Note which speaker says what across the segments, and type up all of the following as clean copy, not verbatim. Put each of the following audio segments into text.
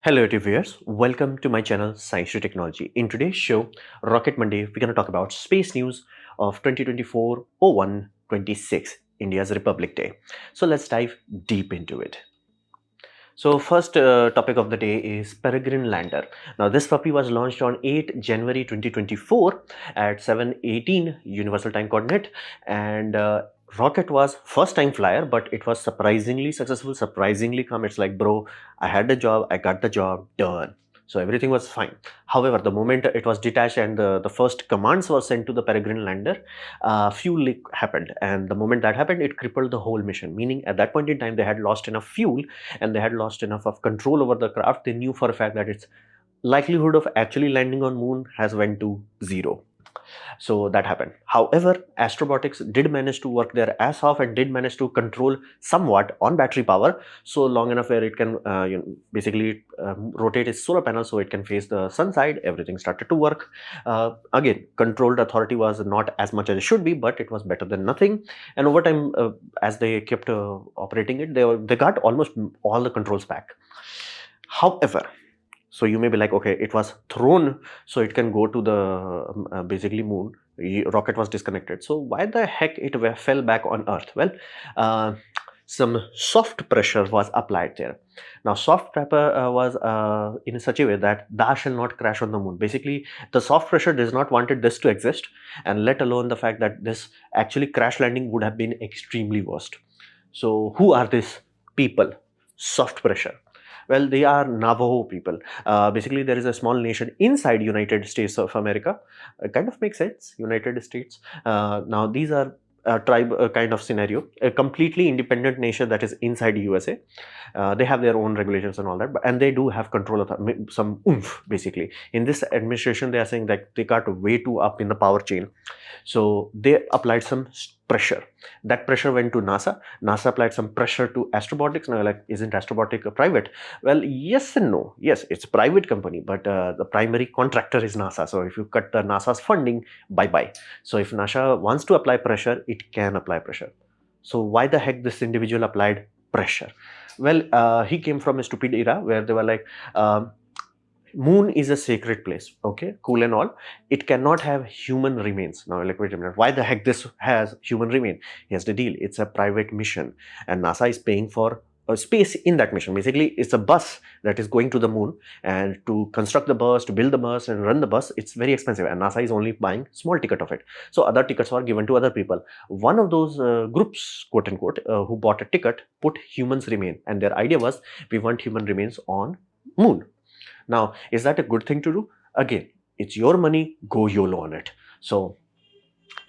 Speaker 1: Hello YouTube viewers, welcome to my channel Science to Technology. In today's show, Rocket Monday, we're going to talk about space news of 2024-01-26, India's Republic Day. So let's dive deep into it. So first topic of the day is Peregrine Lander. Now this puppy was launched on 8 January 2024 at 7:18 Universal Time Coordinate, and rocket was first time flyer, but it was surprisingly successful, surprisingly calm. It's like, bro, I had the job, I got the job done. So everything was fine. However, the moment it was detached and the first commands were sent to the Peregrine Lander, fuel leak happened. And the moment that happened, it crippled the whole mission. Meaning at that point in time, they had lost enough fuel and they had lost enough of control over the craft. They knew for a fact that its likelihood of actually landing on moon has went to zero. So that happened. However, Astrobotics did manage to work their ass off and did manage to control somewhat on battery power, so long enough where it can basically rotate its solar panel so it can face the sun side. Everything started to work. Again, controlled authority was not as much as it should be, but it was better than nothing. And over time, as they kept operating it, they got almost all the controls back. However, so you may be like, okay, it was thrown so it can go to the basically moon. Rocket was disconnected. So why the heck it fell back on Earth? Well, some soft pressure was applied there. Now, soft pressure was in such a way that thou shall not crash on the moon. Basically, the soft pressure does not wanted this to exist, and let alone the fact that this actually crash landing would have been extremely worst. So who are these people? Soft pressure. Well, they are Navajo people. Basically, there is a small nation inside United States of America. Kind of makes sense, United States. Now, these are a tribe kind of scenario, a completely independent nation that is inside USA. They have their own regulations and all that, and they do have control of some oomph, basically. In this administration, they are saying that they got way too up in the power chain. So they applied some pressure. That pressure went to NASA. NASA applied some pressure to Astrobotics. Now, like, isn't Astrobotic a private? Well, yes and no. Yes, it's a private company, but the primary contractor is NASA. So if you cut the NASA's funding, bye-bye. So if NASA wants to apply pressure, it can apply pressure. So why the heck this individual applied pressure? Well, he came from a stupid era where they were like, moon is a sacred place. Okay, cool and all. It cannot have human remains. Now, like, wait a minute, why the heck this has human remain? Here's the deal. It's a private mission and NASA is paying for a space in that mission. Basically, it's a bus that is going to the moon, and to construct the bus, to build the bus and run the bus, it's very expensive, and NASA is only buying small ticket of it. So other tickets are given to other people. One of those groups, quote unquote, who bought a ticket, put humans remain, and their idea was, we want human remains on moon. Now, is that a good thing to do? Again, it's your money, go YOLO on it. So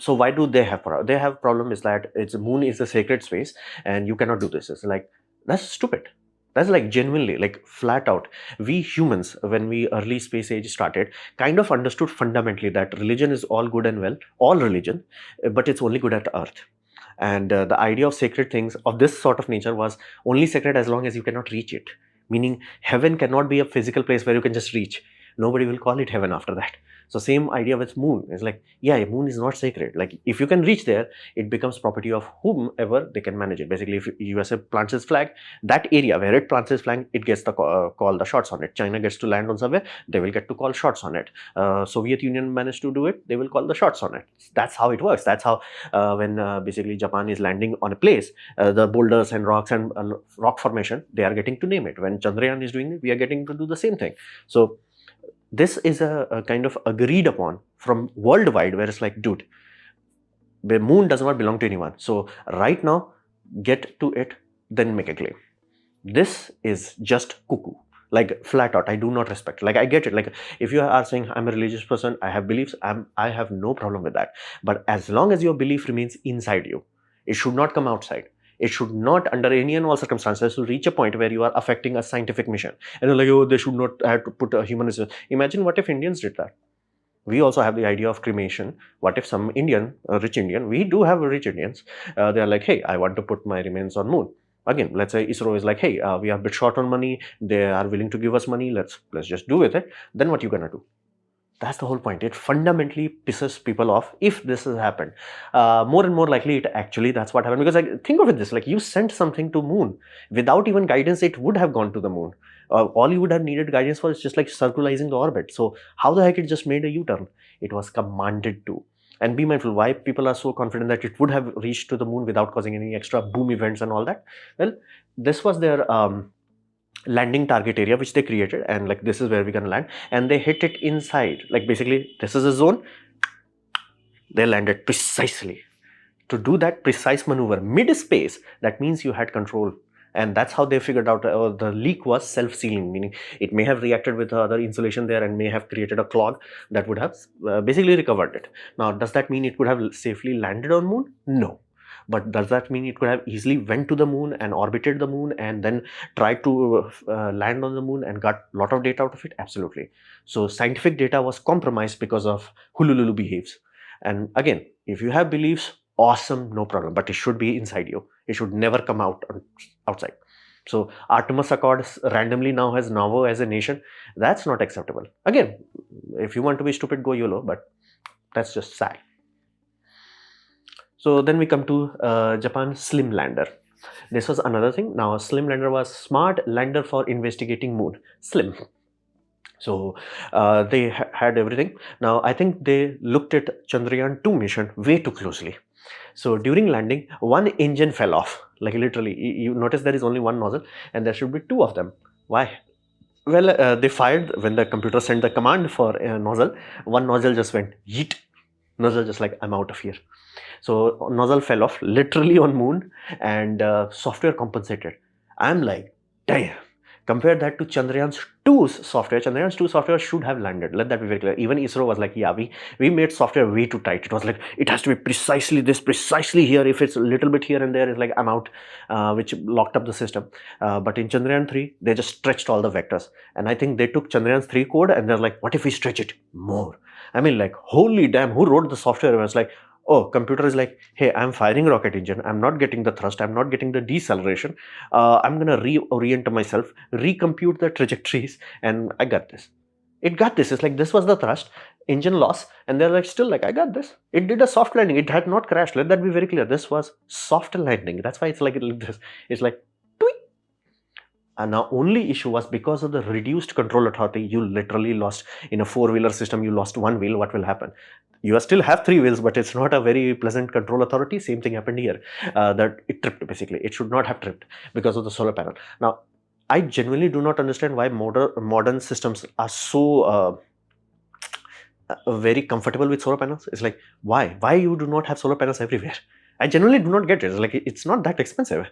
Speaker 1: why do they have problem? They have problem is that it's moon is a sacred space and you cannot do this. It's like, that's stupid. That's like genuinely, like, flat out. We humans, when we early space age started, kind of understood fundamentally that religion is all good and well, all religion, but it's only good at Earth. And the idea of sacred things of this sort of nature was only sacred as long as you cannot reach it. Meaning, heaven cannot be a physical place where you can just reach. Nobody will call it heaven after that. So same idea with moon. It's like, yeah, moon is not sacred. Like, if you can reach there, it becomes property of whomever they can manage it. Basically, if USA plants its flag, that area where it plants its flag, it gets the call the shots on it. China gets to land on somewhere, they will get to call shots on it. Soviet Union managed to do it, they will call the shots on it. That's how it works. That's how when basically Japan is landing on a place, the boulders and rocks and rock formation, they are getting to name it. When Chandrayaan is doing it, we are getting to do the same thing. So this is a kind of agreed upon from worldwide, where it's like, dude, the moon does not belong to anyone. So right now, get to it, then make a claim. This is just cuckoo. Like, flat out, I do not respect. Like, I get it. Like, if you are saying I'm a religious person, I have beliefs, I have no problem with that. But as long as your belief remains inside you, it should not come outside. It should not, under any and all circumstances, to reach a point where you are affecting a scientific mission. And you're like, oh, they should not have to put a human resource. Imagine what if Indians did that. We also have the idea of cremation. What if some Indian, rich Indian, we do have rich Indians, they are like, hey, I want to put my remains on moon. Again, let's say ISRO is like, hey, we are a bit short on money, they are willing to give us money, let's just do with it. Then what you gonna do? That's the whole point. It fundamentally pisses people off if this has happened. More and more likely it actually that's what happened, because, like, think of it this, like, you sent something to moon without even guidance, it would have gone to the moon. All you would have needed guidance for is just like circularizing the orbit. So how the heck it just made a U-turn? It was commanded to. And be mindful, why people are so confident that it would have reached to the moon without causing any extra boom events and all that. Well, this was their landing target area which they created, and like this is where we're gonna land, and they hit it inside. Like basically this is a zone, they landed precisely. To do that precise maneuver mid-space, that means you had control, and that's how they figured out the leak was self-sealing, meaning it may have reacted with the other insulation there and may have created a clog that would have basically recovered it. Now, does that mean it could have safely landed on moon? No. But does that mean it could have easily went to the moon and orbited the moon and then tried to land on the moon and got a lot of data out of it? Absolutely. So scientific data was compromised because of Hulululu behaves. And again, if you have beliefs, awesome, no problem, but it should be inside you. It should never come out outside. So Artemis Accords randomly now has Nauvoo as a nation. That's not acceptable. Again, if you want to be stupid, go YOLO, but that's just sad. So then we come to Japan Slim Lander. This was another thing. Now Slim Lander was smart lander for investigating moon. Slim. So they had everything. Now I think they looked at Chandrayaan-2 mission way too closely. So during landing, one engine fell off. Like literally, you notice there is only one nozzle and there should be two of them. Why? Well, they fired when the computer sent the command for a nozzle. One nozzle just went yeet. Nozzle just like, I'm out of here. So nozzle fell off literally on moon, and software compensated. I'm like, damn. Compare that to Chandrayaan-2's software. Chandrayaan-2 software should have landed. Let that be very clear. Even ISRO was like, yeah, we made software way too tight. It was like, it has to be precisely this, precisely here. If it's a little bit here and there, it's like, I'm out, which locked up the system. But in Chandrayaan-3, they just stretched all the vectors. And I think they took Chandrayaan-3 code and they're like, what if we stretch it more? I mean, like, holy damn, who wrote the software? It was like, oh, computer is like, hey, I'm firing rocket engine. I'm not getting the thrust. I'm not getting the deceleration. I'm going to reorient myself, recompute the trajectories, and I got this. It got this. It's like, this was the thrust, engine loss, and they're like, still like, I got this. It did a soft landing. It had not crashed. Let that be very clear. This was soft landing. That's why it's like this. It's like, tweet. And now only issue was because of the reduced control authority, you literally lost. In a four-wheeler system, you lost one wheel. What will happen? You still have three wheels, but it's not a very pleasant control authority. Same thing happened here. That it tripped basically. It should not have tripped because of the solar panel. Now, I genuinely do not understand why modern systems are so very comfortable with solar panels. It's like, why? Why you do not have solar panels everywhere? I genuinely do not get it. It's like, it's not that expensive.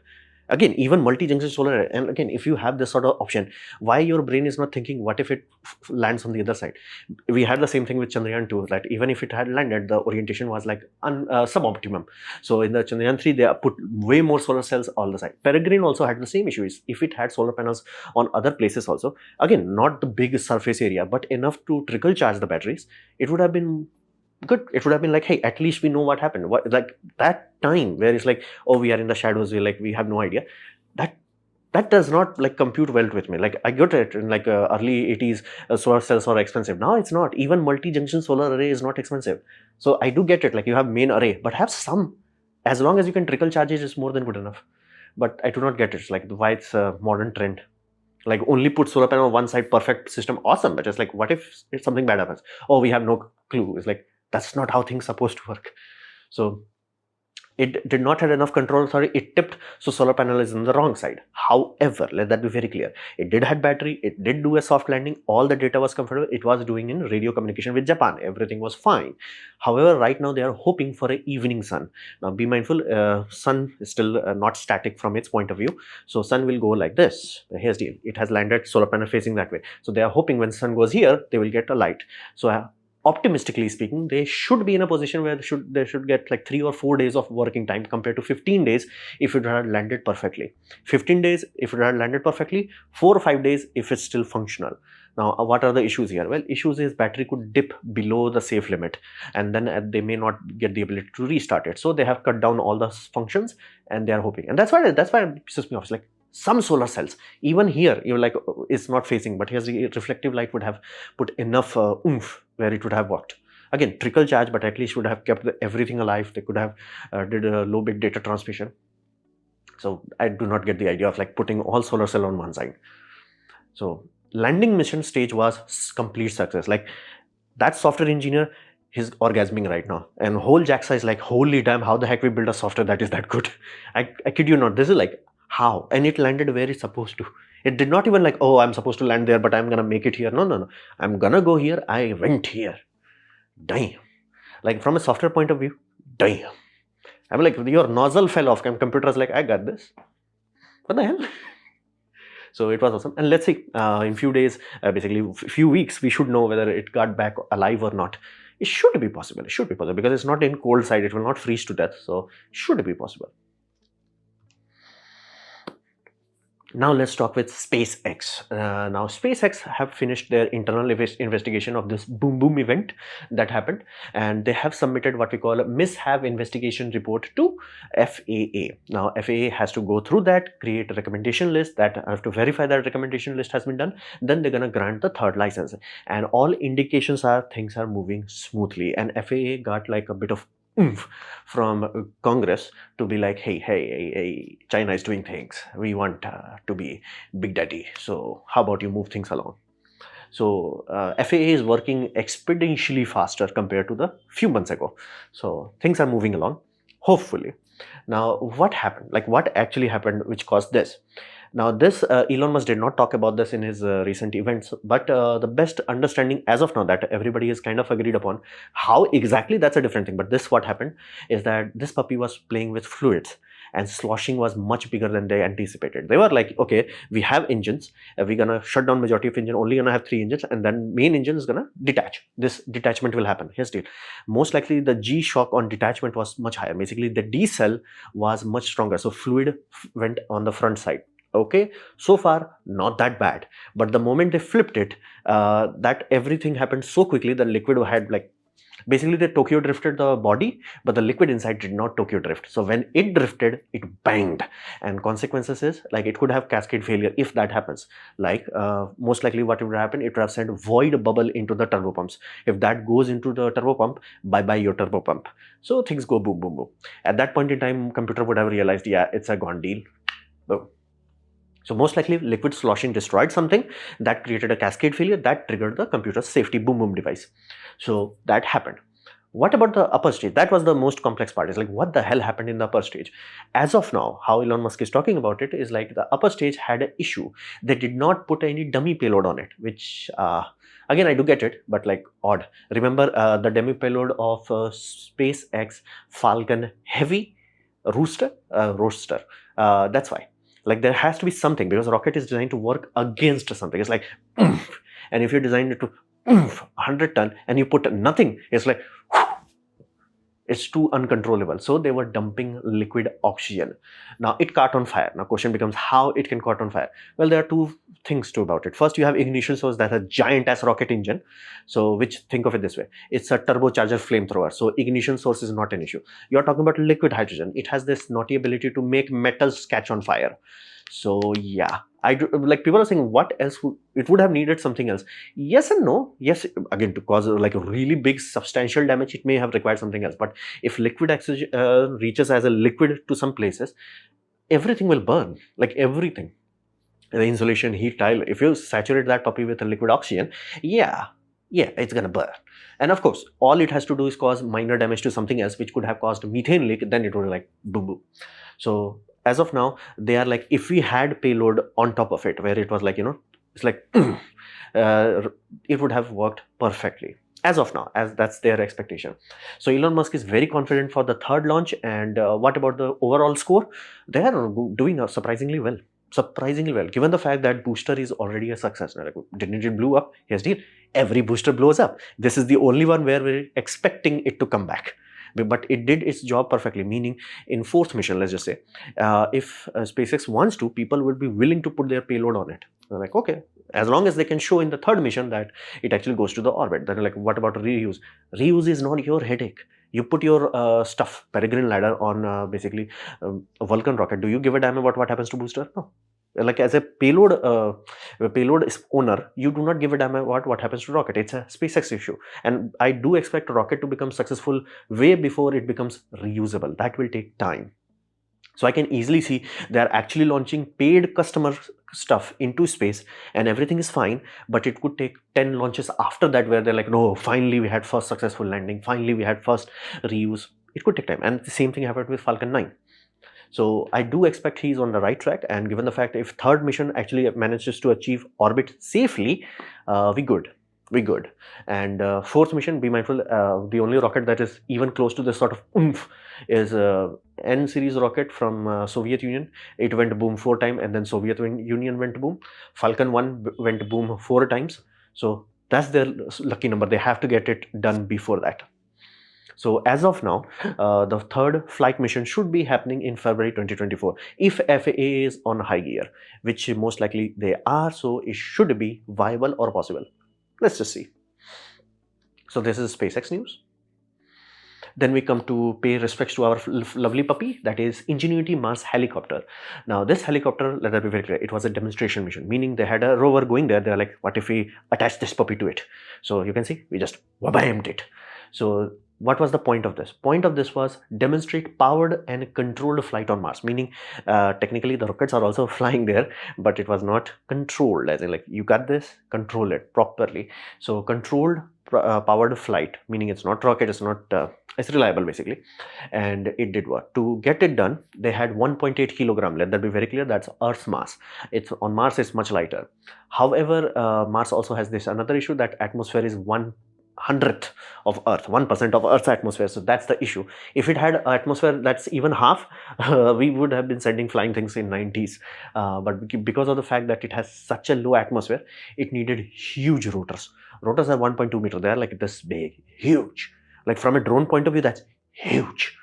Speaker 1: Again, even multi-junction solar, and again, if you have this sort of option, why your brain is not thinking, what if it lands on the other side? We had the same thing with Chandrayaan-2, that even if it had landed, the orientation was like suboptimum. So in the Chandrayaan-3, they put way more solar cells all the side. Peregrine also had the same issues. If it had solar panels on other places also, again, not the big surface area, but enough to trickle charge the batteries, it would have been good. It would have been like, hey, at least we know what happened. Like that time where it's like, oh, we are in the shadows, we have no idea. That does not like compute well with me. Like I got it in like early 80s, solar cells are expensive. Now it's not. Even multi-junction solar array is not expensive. So I do get it. Like you have main array, but have some. As long as you can trickle charges, is more than good enough. But I do not get it. It's like why it's a modern trend. Like only put solar panel on one side, perfect system, awesome. But it's like, what if something bad happens? Oh, we have no clue. It's like, that's not how things are supposed to work. So it did not have enough control authority. It tipped, so solar panel is on the wrong side. However, let that be very clear. It did have battery. It did do a soft landing. All the data was comfortable. It was doing in radio communication with Japan. Everything was fine. However, right now they are hoping for an evening sun. Now be mindful, sun is still not static from its point of view. So sun will go like this. Here's the deal. It has landed, solar panel facing that way. So they are hoping when sun goes here, they will get a light. So optimistically speaking, they should be in a position where they should get like 3 or 4 days of working time compared to 15 days if it had landed perfectly. 15 days if it had landed perfectly, 4 or 5 days if it's still functional. Now, what are the issues here? Well, issues is battery could dip below the safe limit, and then they may not get the ability to restart it. So they have cut down all the functions, and they are hoping. And that's why it pisses me off. It's like some solar cells, even here, you're like, it's not facing, but here's the reflective light would have put enough oomph where it would have worked. Again, trickle charge, but at least would have kept everything alive. They could have did a low bit data transmission. So I do not get the idea of like putting all solar cell on one side. So landing mission stage was complete success. Like that software engineer, he's orgasming right now, and whole JAXA is like, holy damn, how the heck we build a software that is that good. I kid you not, this is like how, and it landed where it's supposed to. It did not even like, oh, I'm supposed to land there, but I'm gonna make it here. No, no, no, I'm gonna go here, I went here. Damn. Like from a software point of view, damn. I'm like, your nozzle fell off, and computer's like, I got this. What the hell? So it was awesome. And let's see, in few days, basically few weeks, we should know whether it got back alive or not. It should be possible. It should be possible because it's not in cold side. It will not freeze to death. So should be possible. Now let's talk with SpaceX. Now SpaceX have finished their internal investigation of this boom boom event that happened, and they have submitted what we call a mishap investigation report to FAA. Now FAA has to go through that, create a recommendation list that have to verify that recommendation list has been done. Then they're gonna grant the third license, and all indications are things are moving smoothly. And FAA got like a bit of oomph from Congress to be like, hey, China is doing things. We want to be big daddy. So how about you move things along? So FAA is working exponentially faster compared to the few months ago. So things are moving along, hopefully. Now, what happened? Like what actually happened which caused this? Now this Elon Musk did not talk about this in his recent events, but the best understanding as of now that everybody is kind of agreed upon how exactly, that's a different thing. But this what happened is that this puppy was playing with fluids, and sloshing was much bigger than they anticipated. They were like, okay, we have engines, we're gonna shut down majority of engine, only gonna have 3 engines, and then main engine is gonna detach. This detachment will happen. Here's the deal. Most likely the G shock on detachment was much higher. Basically the D cell was much stronger, so fluid went on the front side. Okay, so far not that bad, but the moment they flipped it, that everything happened so quickly. The liquid had like, basically they Tokyo drifted the body, but the liquid inside did not Tokyo drift. So when it drifted, it banged, and consequences is like it could have cascade failure if that happens. Like most likely what would happen, it would have sent void bubble into the turbo pumps. If that goes into the turbo pump, bye bye your turbo pump. So things go boom boom boom. At that point in time, computer would have realized, yeah, it's a gone deal. Boom. So most likely liquid sloshing destroyed something that created a cascade failure that triggered the computer's safety boom boom device. So that happened. What about the upper stage? That was the most complex part. Is like, what the hell happened in the upper stage? As of now, how Elon Musk is talking about it is like the upper stage had an issue. They did not put any dummy payload on it, which again, I do get it, but like odd. Remember the dummy payload of SpaceX Falcon Heavy Roadster? That's why. Like there has to be something, because a rocket is designed to work against something. It's like, oomph. And if you design it to 100 ton and you put nothing, it's like, it's too uncontrollable. So they were dumping liquid oxygen. Now it caught on fire. Now question becomes how it can caught on fire. Well, there are two things to about it. First, you have ignition source that's a giant ass rocket engine. So which, think of it this way, it's a turbocharger flamethrower. So ignition source is not an issue. You're talking about liquid hydrogen. It has this naughty ability to make metals catch on fire. So yeah, I do, like people are saying, what else it would have needed something else. Yes and no. Yes, again, to cause like a really big substantial damage, it may have required something else. But if liquid reaches as a liquid to some places, everything will burn, like everything. The insulation, heat, tile, if you saturate that puppy with a liquid oxygen, yeah, it's gonna burn. And of course, all it has to do is cause minor damage to something else, which could have caused methane leak, then it would like boom boom. So as of now, they are like, if we had payload on top of it, where it was like, you know, it's like it would have worked perfectly. As of now, as that's their expectation. So Elon Musk is very confident for the third launch. And what about the overall score? They are doing surprisingly well. Surprisingly well, given the fact that booster is already a success. Like, didn't it blew up? Here's the deal. Every booster blows up. This is the only one where we're expecting it to come back. But it did its job perfectly, meaning in fourth mission, let's just say, if SpaceX wants to, people would be willing to put their payload on it. They're like, okay, as long as they can show in the third mission that it actually goes to the orbit. Then like, what about reuse? Reuse is not your headache. You put your stuff, Peregrine Lander, on basically a Vulcan rocket. Do you give a damn about what happens to booster? No. Like as a payload owner, you do not give a damn about what happens to rocket. It's a SpaceX issue. And I do expect a rocket to become successful way before it becomes reusable. That will take time. So I can easily see they are actually launching paid customer stuff into space and everything is fine, but it could take 10 launches after that where they're like, no, finally we had first successful landing, finally we had first reuse. It could take time, and the same thing happened with Falcon 9. So I do expect he's on the right track, and given the fact if third mission actually manages to achieve orbit safely, we good. We good. And fourth mission, be mindful, the only rocket that is even close to this sort of oomph is N series rocket from Soviet Union. It went boom 4 times, and then Soviet Union went boom. Falcon 1 went boom 4 times. So that's their lucky number. They have to get it done before that. So as of now, the third flight mission should be happening in February 2024 if FAA is on high gear, which most likely they are, so it should be viable or possible. Let's just see. So this is SpaceX news. Then we come to pay respects to our lovely puppy, that is Ingenuity Mars helicopter. Now this helicopter, let that be very clear, it was a demonstration mission, meaning they had a rover going there. They're like, what if we attach this puppy to it? So you can see, we just wabammed it. So what was the point of this? Point of this was demonstrate powered and controlled flight on Mars, meaning technically the rockets are also flying there, but it was not controlled, as in like, you got this, control it properly. So controlled powered flight, meaning it's not rocket, it's not it's reliable basically, and it did work. To get it done, they had 1.8 kilogram. Let that be very clear, that's Earth's mass. It's on Mars, it's much lighter. However, Mars also has this another issue, that atmosphere is 1/100th of Earth, 1% of Earth's atmosphere. So that's the issue. If it had an atmosphere that's even half, we would have been sending flying things in 90s. But because of the fact that it has such a low atmosphere, it needed huge rotors. Rotors are 1.2 meters. They are like this big, huge. Like from a drone point of view, that's huge.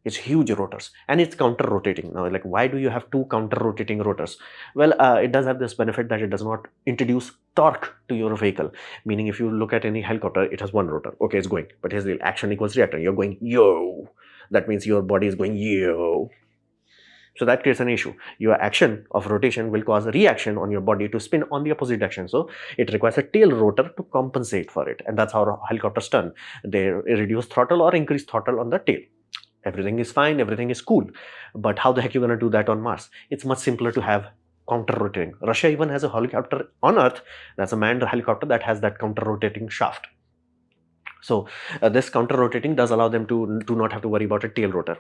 Speaker 1: It's huge rotors, and it's counter rotating. Now, like, why do you have two counter rotating rotors? Well, it does have this benefit that it does not introduce torque to your vehicle. Meaning, if you look at any helicopter, it has one rotor. Okay, it's going, but here's the action equals reaction. You're going yo. That means your body is going yo. So that creates an issue. Your action of rotation will cause a reaction on your body to spin on the opposite direction. So it requires a tail rotor to compensate for it. And that's how helicopters turn. They reduce throttle or increase throttle on the tail. Everything is fine, everything is cool. But how the heck are you going to do that on Mars? It's much simpler to have counter rotating. Russia even has a helicopter on Earth. That's a manned helicopter that has that counter rotating shaft. So this counter rotating does allow them to not have to worry about a tail rotor.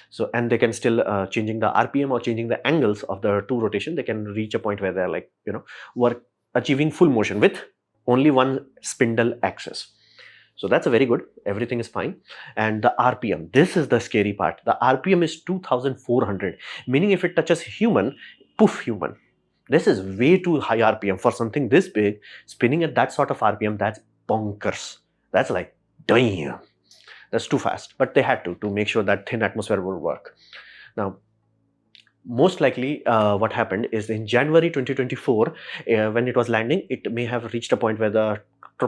Speaker 1: So, and they can still changing the RPM or changing the angles of the two rotation, they can reach a point where they're like, you know, work achieving full motion with only one spindle axis. So that's a very good, everything is fine. And the RPM, this is the scary part. The RPM is 2400, meaning if it touches human, poof, human. This is way too high RPM for something this big. Spinning at that sort of RPM, that's bonkers. That's like, damn. That's too fast, but they had to make sure that thin atmosphere would work. Now, most likely what happened is in January 2024, when it was landing, it may have reached a point where the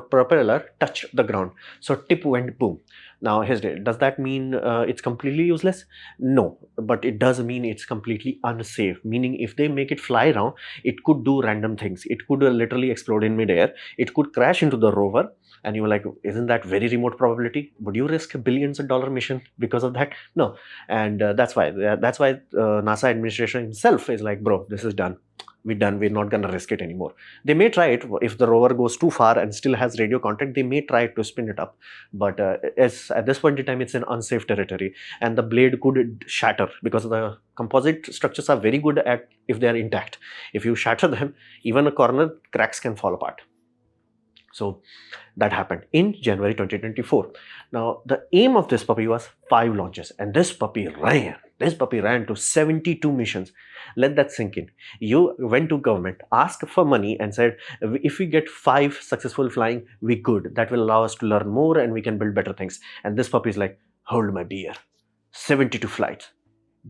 Speaker 1: propeller touched the ground. So tip went boom. Now, does that mean it's completely useless? No, but it does mean it's completely unsafe. Meaning if they make it fly around, it could do random things. It could literally explode in midair. It could crash into the rover. And you were like, isn't that very remote probability? Would you risk billions of dollar mission because of that? No. And that's why NASA administration himself is like, bro, this is done. We're done. We're not going to risk it anymore. They may try it. If the rover goes too far and still has radio contact, they may try to spin it up. But at this point in time, it's an unsafe territory. And the blade could shatter because the composite structures are very good at if they are intact. If you shatter them, even a corner cracks can fall apart. So that happened in January 2024. Now, the aim of this puppy was 5 launches, and this puppy ran. This puppy ran to 72 missions. Let that sink in. You went to government, asked for money, and said, if we get 5 successful flying, we could. That will allow us to learn more and we can build better things. And this puppy is like, hold my beer. 72 flights.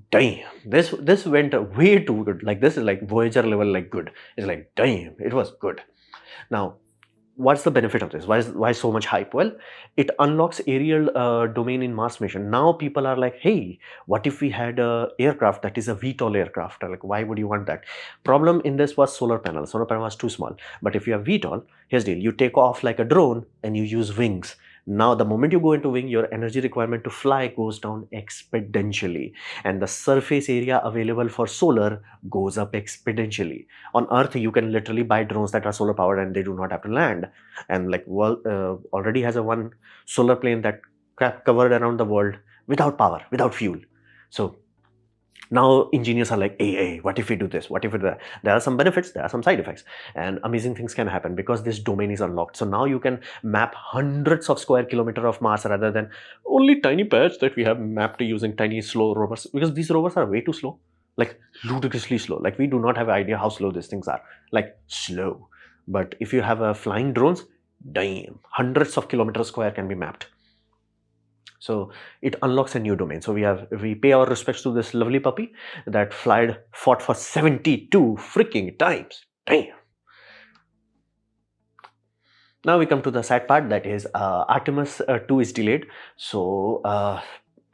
Speaker 1: Damn, this went way too good. Like, this is like Voyager level, like good. It's like, damn, it was good. Now, what's the benefit of this? Why so much hype? Well, it unlocks aerial domain in Mars mission. Now people are like, hey, what if we had a aircraft that is a VTOL aircraft? Like, why would you want that? Problem in this was solar panel. Solar panel was too small. But if you have VTOL, here's the deal. You take off like a drone and you use wings. Now, the moment you go into wing, your energy requirement to fly goes down exponentially, and the surface area available for solar goes up exponentially. On Earth, you can literally buy drones that are solar powered and they do not have to land. And like world already has a one solar plane that covered around the world without power, without fuel. So now engineers are like, hey, what if we do this? What if we do that? There are some benefits, there are some side effects, and amazing things can happen because this domain is unlocked. So now you can map hundreds of square kilometers of Mars rather than only tiny patch that we have mapped using tiny slow rovers, because these rovers are way too slow, like ludicrously slow. Like we do not have an idea how slow these things are, like slow. But if you have a flying drones, damn, hundreds of kilometers square can be mapped. So it unlocks a new domain. So we pay our respects to this lovely puppy that fought for 72 freaking times. Damn. Now we come to the sad part, that is Artemis II is delayed. So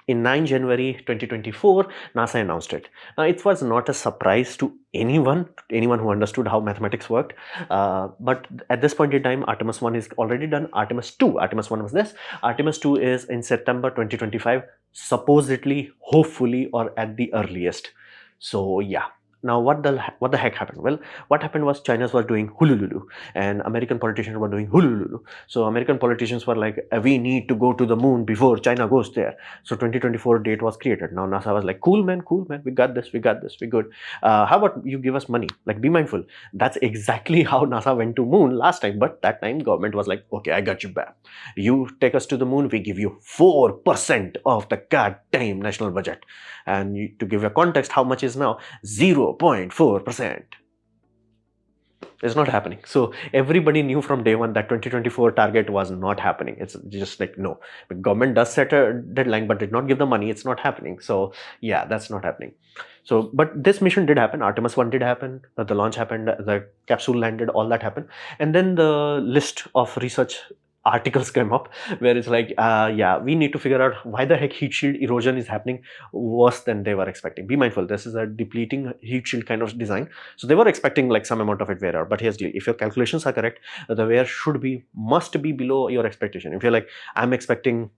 Speaker 1: in 9 January 2024, NASA announced it. Now, it was not a surprise to anyone who understood how mathematics worked. But at this point in time, Artemis 1 is already done. Artemis 1 was this. Artemis 2 is in September 2025, supposedly, hopefully, or at the earliest. So, yeah. Now, what the heck happened? Well, what happened was China was doing hulululu and American politicians were doing hulululu. So American politicians were like, we need to go to the moon before China goes there. So 2024 date was created. Now NASA was like, cool man, we got this, we good. How about you give us money? Like, be mindful. That's exactly how NASA went to moon last time. But that time government was like, okay, I got you back. You take us to the moon, we give you 4% of the goddamn national budget. And to give a context, how much is now? 0.4%. It's not happening. So everybody knew from day one that 2024 target was not happening. It's just like, no, the government does set a deadline but did not give the money. It's not happening. So yeah, that's not happening. So, but this mission did happen. Artemis 1 did happen. The launch happened. The capsule landed. All that happened. And then the list of research articles came up where it's like, yeah, we need to figure out why the heck heat shield erosion is happening worse than they were expecting. Be mindful, this is a depleting heat shield kind of design. So they were expecting like some amount of it wear out. But here's the deal. If your calculations are correct, the wear must be below your expectation. If you're like, I'm expecting,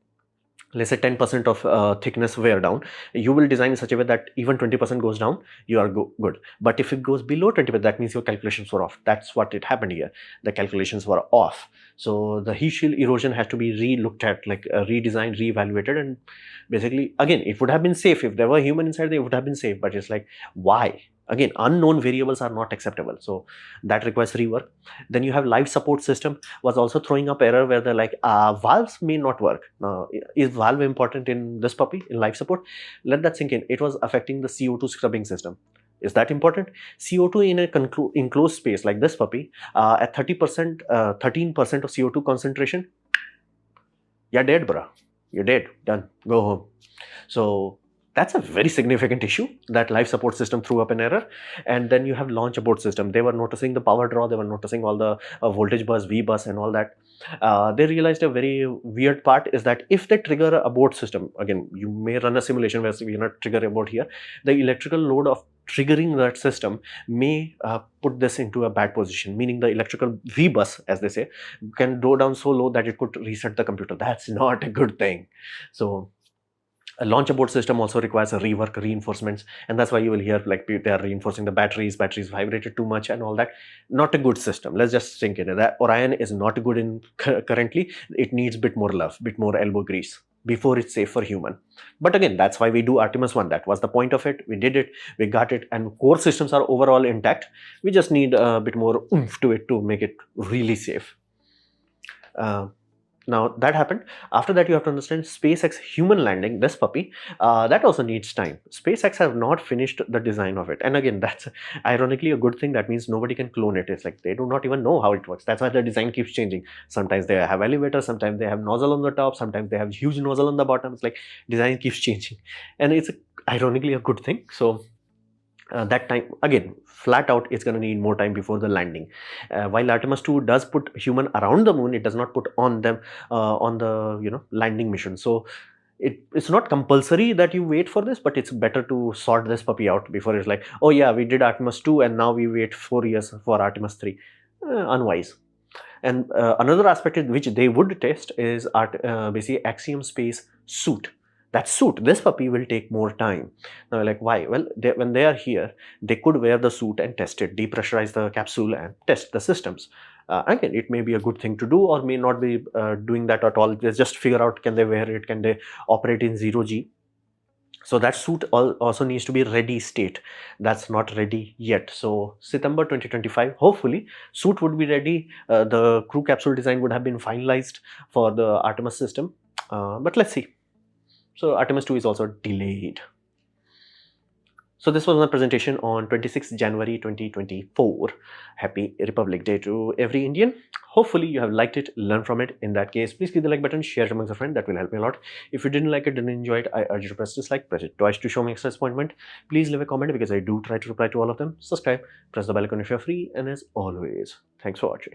Speaker 1: let's say 10% of thickness wear down, you will design in such a way that even 20% goes down, you are good. But if it goes below 20%, that means your calculations were off. That's what it happened here. The calculations were off. So the heat shield erosion has to be re-looked at, like redesigned, re-evaluated, and basically, again, it would have been safe. If there were human inside, they would have been safe. But it's like, why? Again, unknown variables are not acceptable. So that requires rework. Then you have life support system was also throwing up error where they're like, valves may not work. Now, is valve important in this puppy, in life support? Let that sink in. It was affecting the CO2 scrubbing system. Is that important? CO2 in a enclosed space like this puppy, at 13% of CO2 concentration, you're dead, bro. You're dead. Done. Go home. So that's a very significant issue that life support system threw up an error. And then you have launch abort system. They were noticing the power draw. They were noticing all the voltage bus, V bus and all that. They realized a very weird part is that if they trigger a abort system, again, you may run a simulation where we not trigger abort here, the electrical load of triggering that system may put this into a bad position, meaning the electrical V bus, as they say, can go down so low that it could reset the computer. That's not a good thing. So a launch abort system also requires a rework, reinforcements, and that's why you will hear like they are reinforcing the batteries vibrated too much and all that. Not a good system. Let's just sink in. That Orion is not good in currently. It needs bit more love, bit more elbow grease before it's safe for human. But again, that's why we do Artemis 1. That was the point of it. We did it, we got it, and core systems are overall intact. We just need a bit more oomph to it to make it really safe. Now that happened. After that, you have to understand SpaceX human landing, this puppy, that also needs time. SpaceX have not finished the design of it. And again, that's ironically a good thing. That means nobody can clone it. It's like they do not even know how it works. That's why the design keeps changing. Sometimes they have elevators, sometimes they have nozzle on the top, sometimes they have huge nozzle on the bottom. It's like design keeps changing. And it's ironically a good thing. So that time, again, flat out, it's going to need more time before the landing. While Artemis 2 does put human around the moon, it does not put on them on the landing mission. So it's not compulsory that you wait for this, but it's better to sort this puppy out before it's like, oh yeah, we did Artemis 2 and now we wait 4 years for Artemis 3. Unwise. And another aspect which they would test is basically Axiom Space suit. That suit, this puppy will take more time. Now, like, why? Well, when they are here, they could wear the suit and test it, depressurize the capsule and test the systems. Again, it may be a good thing to do, or may not be doing that at all. They just figure out, can they wear it? Can they operate in 0G? So that suit also needs to be ready state. That's not ready yet. So September 2025, hopefully suit would be ready. The crew capsule design would have been finalized for the Artemis system, but let's see. So Artemis 2 is also delayed. So this was my presentation on 26th January 2024. Happy Republic Day to every Indian. Hopefully you have liked it, learned from it. In that case, please click the like button, share it amongst a friend. That will help me a lot. If you didn't like it, didn't enjoy it, I urge you to press dislike, press it twice to show me extra disappointment. Please leave a comment because I do try to reply to all of them. Subscribe, press the bell icon if you're free, and as always, thanks for watching.